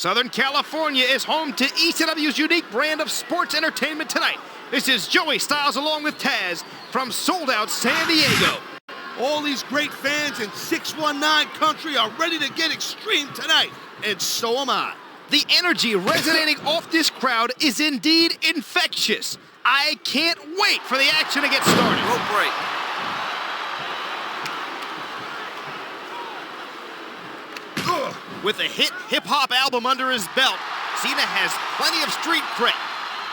Southern California is home to ECW's unique brand of sports entertainment tonight. This is Joey Styles along with Taz from sold-out San Diego. All these great fans in 619 country are ready to get extreme tonight, and so am I. The energy resonating off this crowd is indeed infectious. I can't wait for the action to get started. Rope break. With a hit hip-hop album under his belt, Cena has plenty of street cred.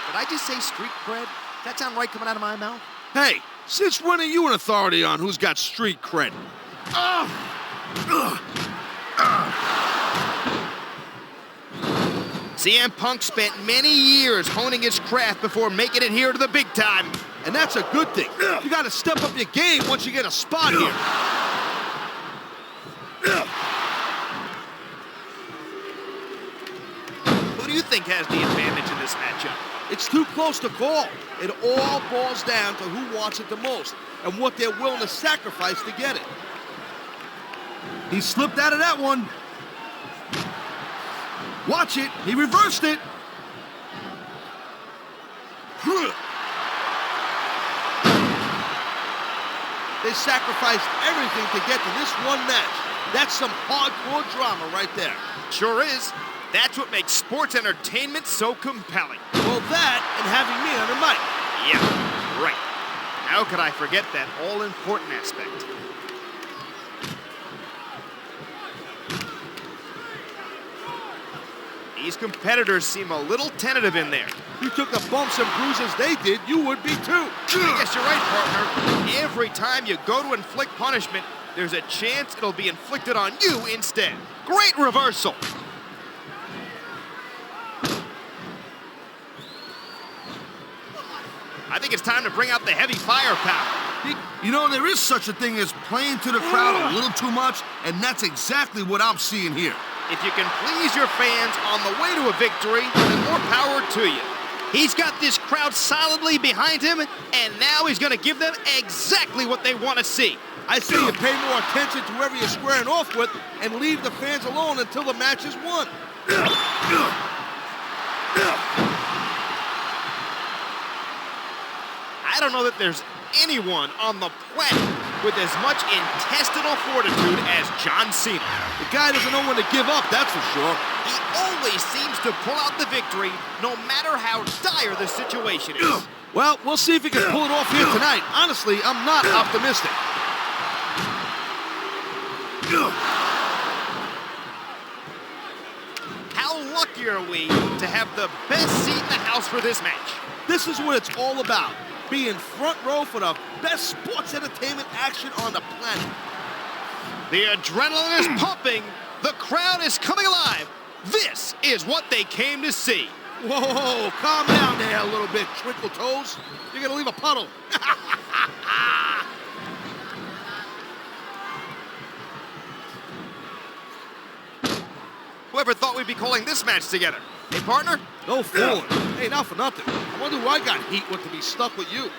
Did I just say street cred? Does that sound right coming out of my mouth? Hey, since when are you an authority on who's got street cred? CM Punk spent many years honing his craft before making it here to the big time. And that's a good thing. You gotta step up your game once you get a spot here. Who do you think has the advantage in this matchup? It's too close to call. It all boils down to who wants it the most and what they're willing to sacrifice to get it. He slipped out of that one. Watch it. He reversed it. They sacrificed everything to get to this one match. That's some hardcore drama right there. Sure is. That's what makes sports entertainment so compelling. Well, that and having me on the mic. Yeah, right. How could I forget that all-important aspect? These competitors seem a little tentative in there. You took the bumps and bruises they did, you would be too. I guess you're right, partner. Every time you go to inflict punishment, there's a chance it'll be inflicted on you instead. Great reversal. I think it's time to bring out the heavy firepower. You know, there is such a thing as playing to the crowd a little too much, and that's exactly what I'm seeing here. If you can please your fans on the way to a victory, then more power to you. He's got this crowd solidly behind him, and now he's going to give them exactly what they want to see. I say you pay more attention to whoever you're squaring off with and leave the fans alone until the match is won. I don't know that there's anyone on the planet with as much intestinal fortitude as John Cena. The guy doesn't know when to give up, that's for sure. He always seems to pull out the victory, no matter how dire the situation is. Well, we'll see if he can pull it off here tonight. Honestly, I'm not optimistic. How lucky are we to have the best seat in the house for this match? This is what it's all about. Being front row for the best sports entertainment action on the planet. The adrenaline is pumping. The crowd is coming alive. This is what they came to see. Whoa, calm down there a little bit, Twinkle Toes. You're gonna leave a puddle. Whoever thought we'd be calling this match together? Hey, partner? No fooling. Hey, not for nothing. I wonder who I got heat with to be stuck with you.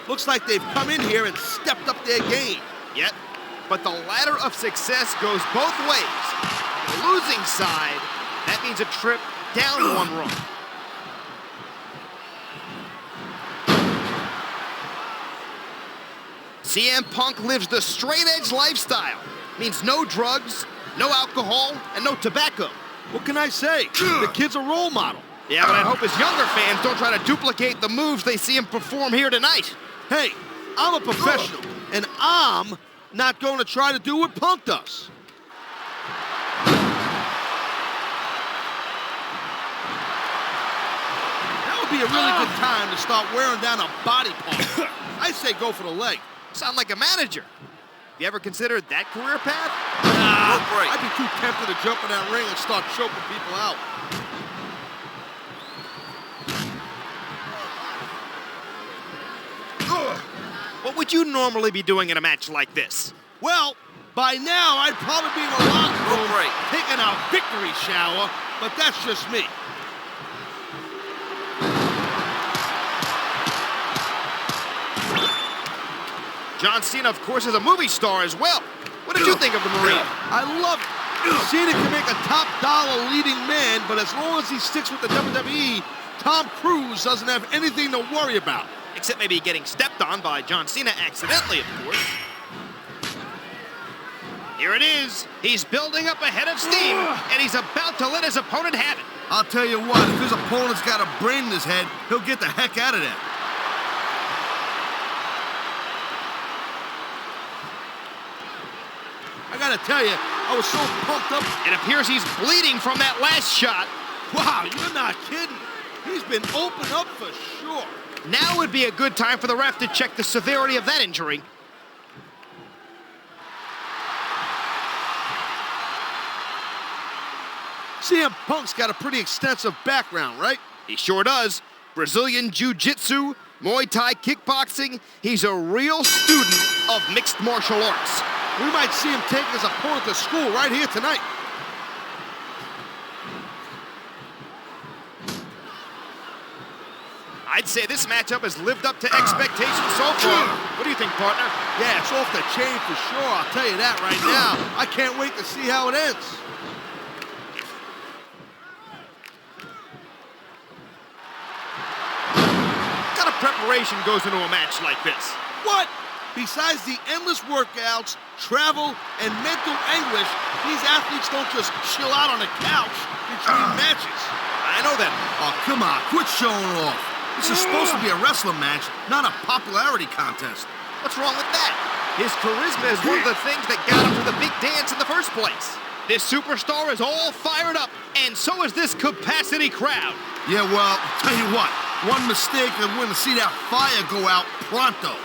Looks like they've come in here and stepped up their game. Yet, but the ladder of success goes both ways. On the losing side, that means a trip down one rung. CM Punk lives the straight-edge lifestyle. Means no drugs, no alcohol, and no tobacco. What can I say? The kid's a role model. Yeah, but I hope his younger fans don't try to duplicate the moves they see him perform here tonight. Hey, I'm a professional, and I'm not going to try to do what Punk does. That would be a really good time to start wearing down a body part. I say go for the leg. Sound like a manager. You ever considered that career path? I'd be too tempted to jump in that ring and start choking people out. What would you normally be doing in a match like this? Well, by now I'd probably be in the locker room taking a victory shower, but that's just me. John Cena, of course, is a movie star as well. What did you think of the Marine? I love it. Cena can make a top dollar leading man, but as long as he sticks with the WWE, Tom Cruise doesn't have anything to worry about. Except maybe getting stepped on by John Cena accidentally, of course. Here it is. He's building up a head of steam, and he's about to let his opponent have it. I'll tell you what, if his opponent's got a brain in his head, he'll get the heck out of there. I gotta tell you, I was so pumped up. It appears he's bleeding from that last shot. Wow, you're not kidding. He's been opened up for sure. Now would be a good time for the ref to check the severity of that injury. CM Punk's got a pretty extensive background, right? He sure does. Brazilian Jiu-Jitsu, Muay Thai kickboxing. He's a real student of mixed martial arts. We might see him take his opponent to school right here tonight. I'd say this matchup has lived up to expectations so far. What do you think, partner? Yeah, it's off the chain for sure, I'll tell you that right now. I can't wait to see how it ends. What kind of preparation goes into a match like this? What? Besides the endless workouts, travel, and mental anguish, these athletes don't just chill out on a couch between matches. I know that. Oh, come on, quit showing off. This is supposed to be a wrestling match, not a popularity contest. What's wrong with that? His charisma is one of the things that got him to the big dance in the first place. This superstar is all fired up, and so is this capacity crowd. Yeah, well, tell you what, one mistake and we're gonna see that fire go out pronto.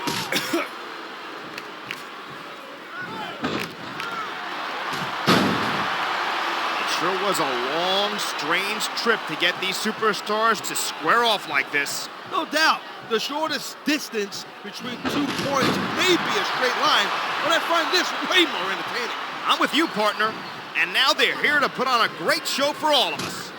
Sure was a long, strange trip to get these superstars to square off like this. No doubt, the shortest distance between 2 points may be a straight line, but I find this way more entertaining. I'm with you, partner. And now they're here to put on a great show for all of us.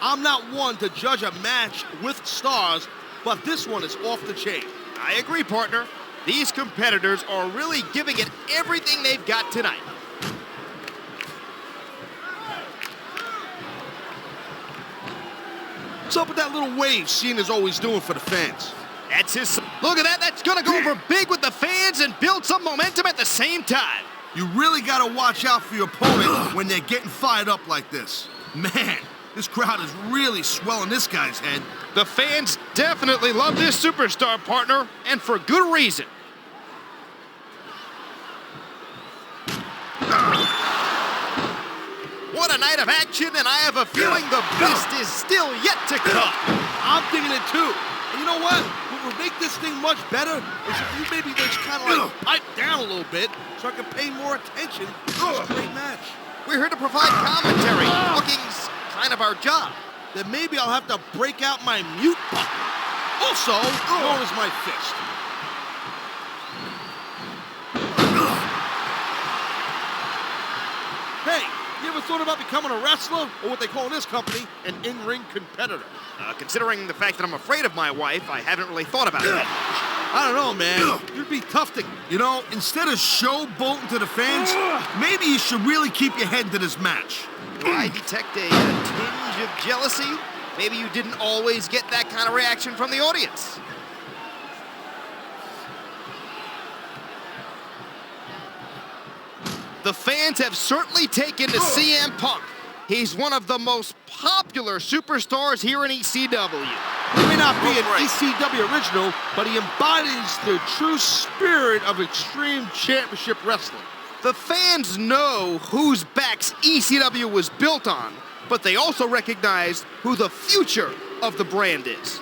I'm not one to judge a match with stars, but this one is off the chain. I agree, partner. These competitors are really giving it everything they've got tonight. What's up with that little wave Cena's always doing for the fans? That's his... Look at that. That's going to go over big with the fans and build some momentum at the same time. You really got to watch out for your opponent when they're getting fired up like this. Man, this crowd is really swelling this guy's head. The fans definitely love this superstar, partner, and for good reason. What a night of action, and I have a feeling the best is still yet to come. I'm thinking it too. And you know what? What will make this thing much better is if you maybe just kind of like pipe down a little bit so I can pay more attention to this great match. We're here to provide commentary. Booking's kind of our job. Then maybe I'll have to break out my mute button, also known as my fist. Hey, you ever thought about becoming a wrestler, or what they call in this company, an in-ring competitor? Considering the fact that I'm afraid of my wife, I haven't really thought about that. I don't know, man. You'd be tough to... You know, instead of showboating to the fans, maybe you should really keep your head to this match. Do I detect a tinge of jealousy? Maybe you didn't always get that kind of reaction from the audience. The fans have certainly taken to CM Punk. He's one of the most popular superstars here in ECW. He may not be an ECW original, but he embodies the true spirit of Extreme Championship Wrestling. The fans know whose backs ECW was built on, but they also recognize who the future of the brand is.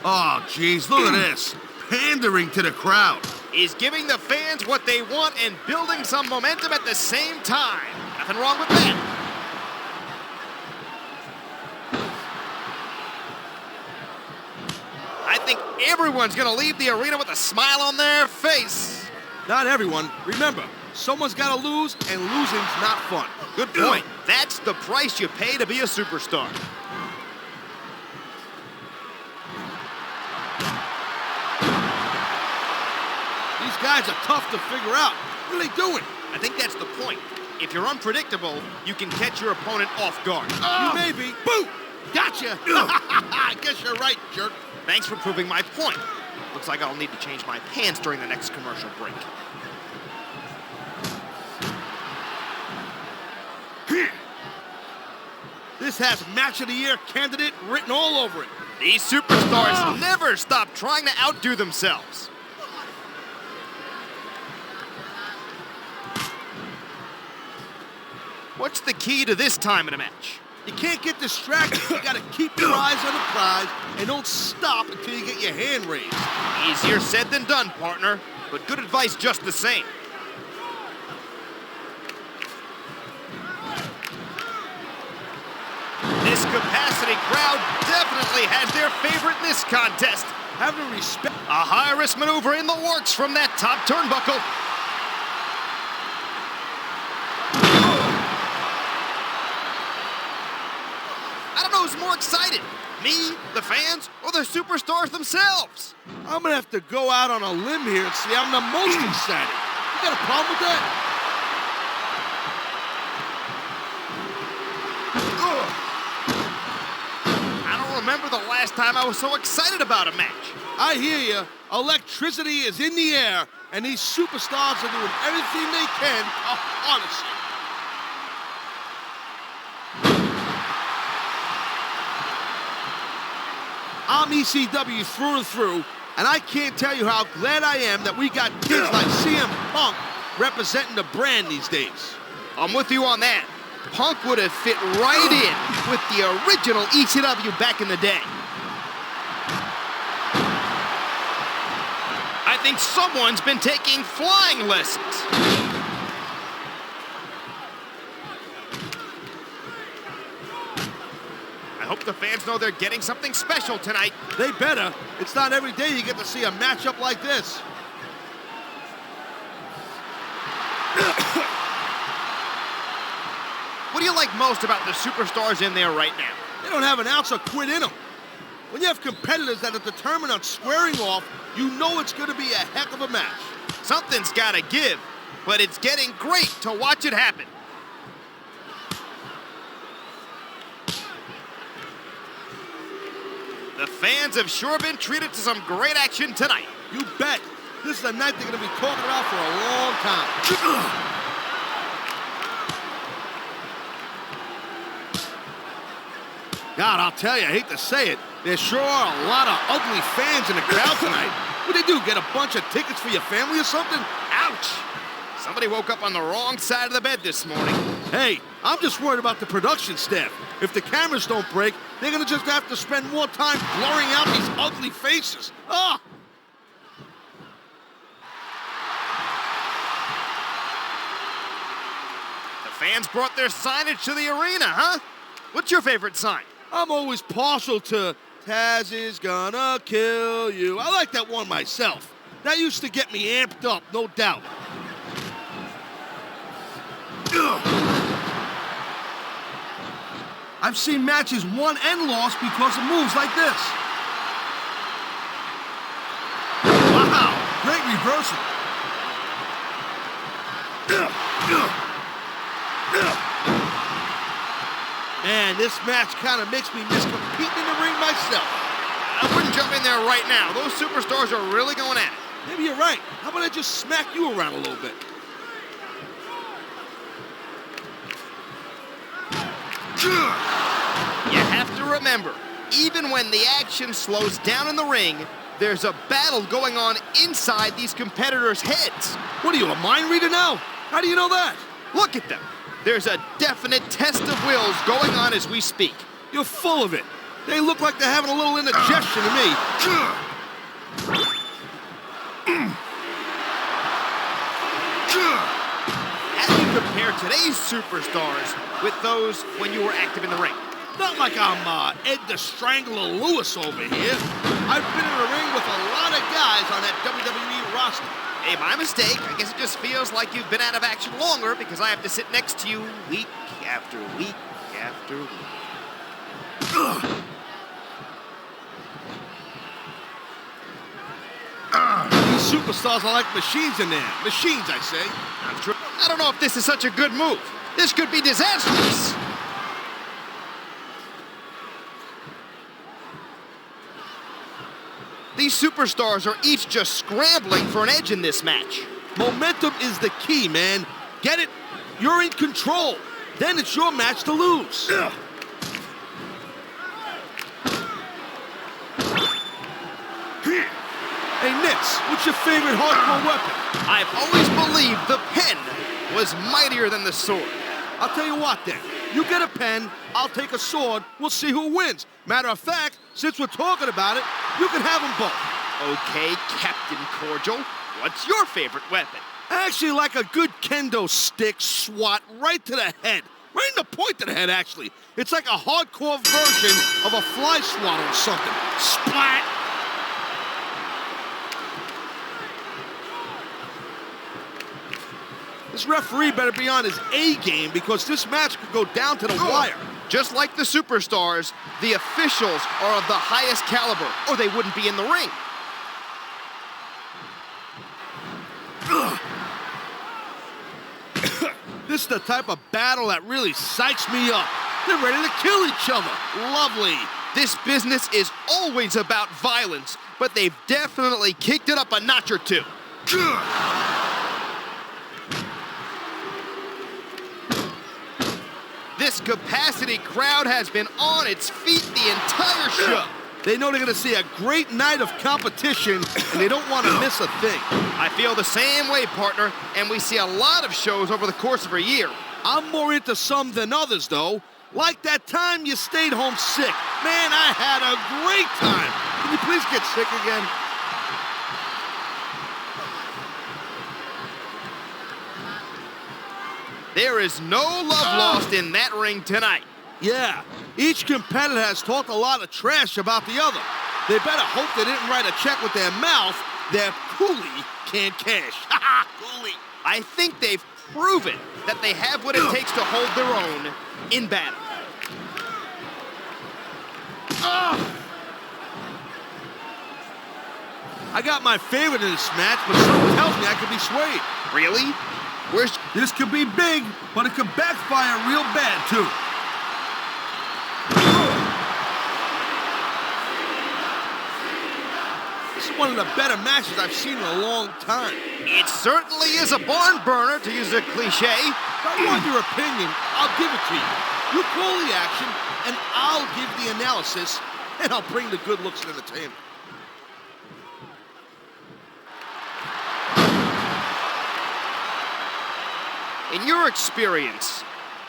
Oh, geez, look at this. Pandering to the crowd. He's giving the fans what they want and building some momentum at the same time. Nothing wrong with that. I think everyone's going to leave the arena with a smile on their face. Not everyone. Remember, someone's got to lose, and losing's not fun. Good point. That's the price you pay to be a superstar. guys are tough to figure out. What are they doing? I think that's the point. If you're unpredictable, you can catch your opponent off guard. You may be. Boo! Gotcha! I guess you're right, jerk. Thanks for proving my point. Looks like I'll need to change my pants during the next commercial break. This has Match of the Year candidate written all over it. These superstars never stop trying to outdo themselves. What's the key to this time in a match? You can't get distracted. You gotta keep your eyes on the prize and don't stop until you get your hand raised. Easier said than done, partner, but good advice just the same. This capacity crowd definitely has their favorite in this contest. Having respect. A high-risk maneuver in the works from that top turnbuckle. I don't know who's more excited, me, the fans, or the superstars themselves. I'm gonna have to go out on a limb here and say I'm the most excited. You got a problem with that? I don't remember the last time I was so excited about a match. I hear you. Electricity is in the air, and these superstars are doing everything they can to harness it. I'm ECW through and through, and I can't tell you how glad I am that we got kids like CM Punk representing the brand these days. I'm with you on that. Punk would have fit right in with the original ECW back in the day. I think someone's been taking flying lessons. I hope the fans know they're getting something special tonight. They better. It's not every day you get to see a matchup like this. What do you like most about the superstars in there right now? They don't have an ounce of quit in them. When you have competitors that are determined on squaring off, you know it's going to be a heck of a match. Something's got to give, but it's getting great to watch it happen. The fans have sure been treated to some great action tonight. You bet. This is a night they're going to be talking about for a long time. God, I'll tell you, I hate to say it, there sure are a lot of ugly fans in the crowd tonight. What'd they do, get a bunch of tickets for your family or something? Ouch! Somebody woke up on the wrong side of the bed this morning. Hey, I'm just worried about the production staff. If the cameras don't break, they're gonna just have to spend more time blurring out these ugly faces. Ah! The fans brought their signage to the arena, huh? What's your favorite sign? I'm always partial to Taz is gonna kill you. I like that one myself. That used to get me amped up, no doubt. I've seen matches won and lost because of moves like this. Wow, great reversal. Man, this match kind of makes me miss competing in the ring myself. I wouldn't jump in there right now. Those superstars are really going at it. Maybe you're right. How about I just smack you around a little bit? You have to remember, even when the action slows down in the ring, there's a battle going on inside these competitors' heads. What are you, a mind reader now? How do you know that? Look at them. There's a definite test of wills going on as we speak. You're full of it. They look like they're having a little indigestion to me. How do you compare today's superstars with those when you were active in the ring? Not like I'm Ed the Strangler Lewis over here. I've been in the ring with a lot of guys on that WWE roster. Hey, my mistake. I guess it just feels like you've been out of action longer because I have to sit next to you week after week after week. These superstars are like machines in there. Machines, I say. I don't know if this is such a good move. This could be disastrous. These superstars are each just scrambling for an edge in this match. Momentum is the key, man. Get it? You're in control. Then it's your match to lose. Ugh. Hey, Nix, what's your favorite hardcore weapon? I've always believed the pen was mightier than the sword. I'll tell you what, then. You get a pen, I'll take a sword. We'll see who wins. Matter of fact, since we're talking about it, you can have them both. Okay, Captain Cordial. What's your favorite weapon? I actually like a good kendo stick swat right to the head. Right in the point of the head, actually. It's like a hardcore version of a fly swatter or something. Splat! This referee better be on his A game because this match could go down to the wire. Just like the superstars, the officials are of the highest caliber, or they wouldn't be in the ring. This is the type of battle that really psychs me up. They're ready to kill each other. Lovely. This business is always about violence, but they've definitely kicked it up a notch or two. This capacity crowd has been on its feet the entire show. They know they're going to see a great night of competition, and they don't want to miss a thing. I feel the same way, partner, and we see a lot of shows over the course of a year. I'm more into some than others, though. Like that time you stayed home sick. Man, I had a great time. Can you please get sick again? There is no love lost in that ring tonight. Yeah, each competitor has talked a lot of trash about the other. They better hope they didn't write a check with their mouth their coolie can't cash. Ha ha, coolie. I think they've proven that they have what it takes to hold their own in battle. I got my favorite in this match, but something tells me I could be swayed. Really? This could be big, but it could backfire real bad, too. This is one of the better matches I've seen in a long time. It certainly is a barn burner, to use a cliche. If I want your opinion, I'll give it to you. You call the action, and I'll give the analysis, and I'll bring the good looks and entertainment. In your experience,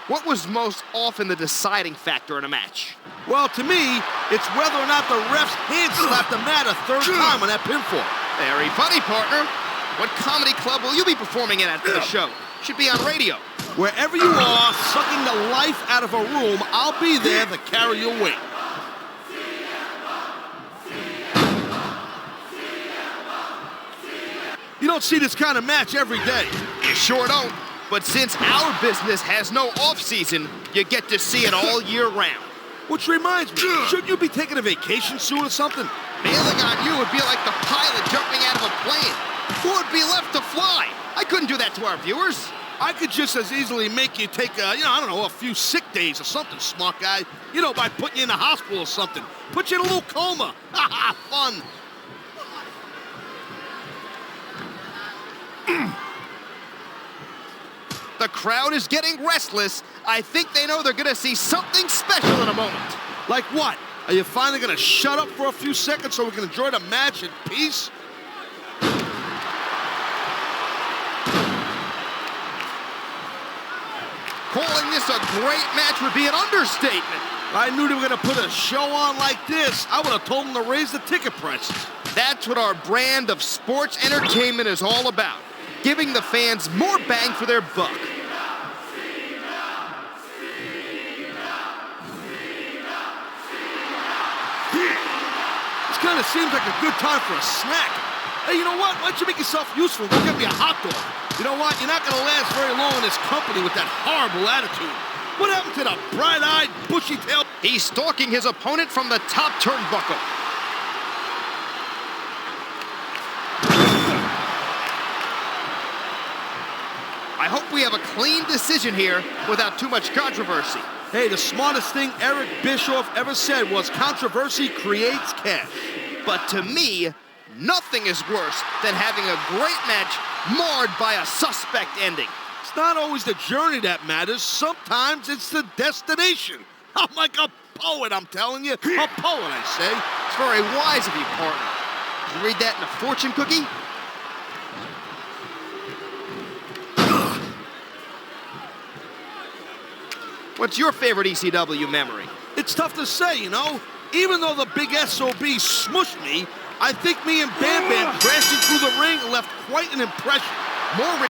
what was most often the deciding factor in a match? Well, to me, it's whether or not the ref's hand slapped the mat a third time on that pinfall. Very funny, partner. What comedy club will you be performing in after the show? Should be on radio. Wherever you are, sucking the life out of a room, I'll be there to carry your weight. You don't see this kind of match every day. You sure don't. But since our business has no off-season, you get to see it all year round. Which reminds me, shouldn't you be taking a vacation soon or something? Bailing on you would be like the pilot jumping out of a plane. Who would be left to fly? I couldn't do that to our viewers. I could just as easily make you take, a few sick days or something, smart guy. You know, by putting you in the hospital or something. Put you in a little coma. Ha ha, fun. The crowd is getting restless. I think they know they're gonna see something special in a moment. Like what? Are you finally gonna shut up for a few seconds so we can enjoy the match in peace? Calling this a great match would be an understatement. I knew they were gonna put a show on like this. I would have told them to raise the ticket prices. That's what our brand of sports entertainment is all about. Giving the fans more bang for their buck. This kind of seems like a good time for a snack. Hey, you know what? Why don't you make yourself useful? Go get me a hot dog. You know what? You're not going to last very long in this company with that horrible attitude. What happened to the bright-eyed, bushy-tailed? He's stalking his opponent from the top turnbuckle. I hope we have a clean decision here without too much controversy. Hey, the smartest thing Eric Bischoff ever said was controversy creates cash. But to me, nothing is worse than having a great match marred by a suspect ending. It's not always the journey that matters. Sometimes it's the destination. I'm like a poet, I'm telling you. A poet, I say. It's very wise of you, partner. Did you read that in a fortune cookie? What's your favorite ECW memory? It's tough to say, you know. Even though the big SOB smushed me, I think me and Bam Bam crashing through the ring left quite an impression. More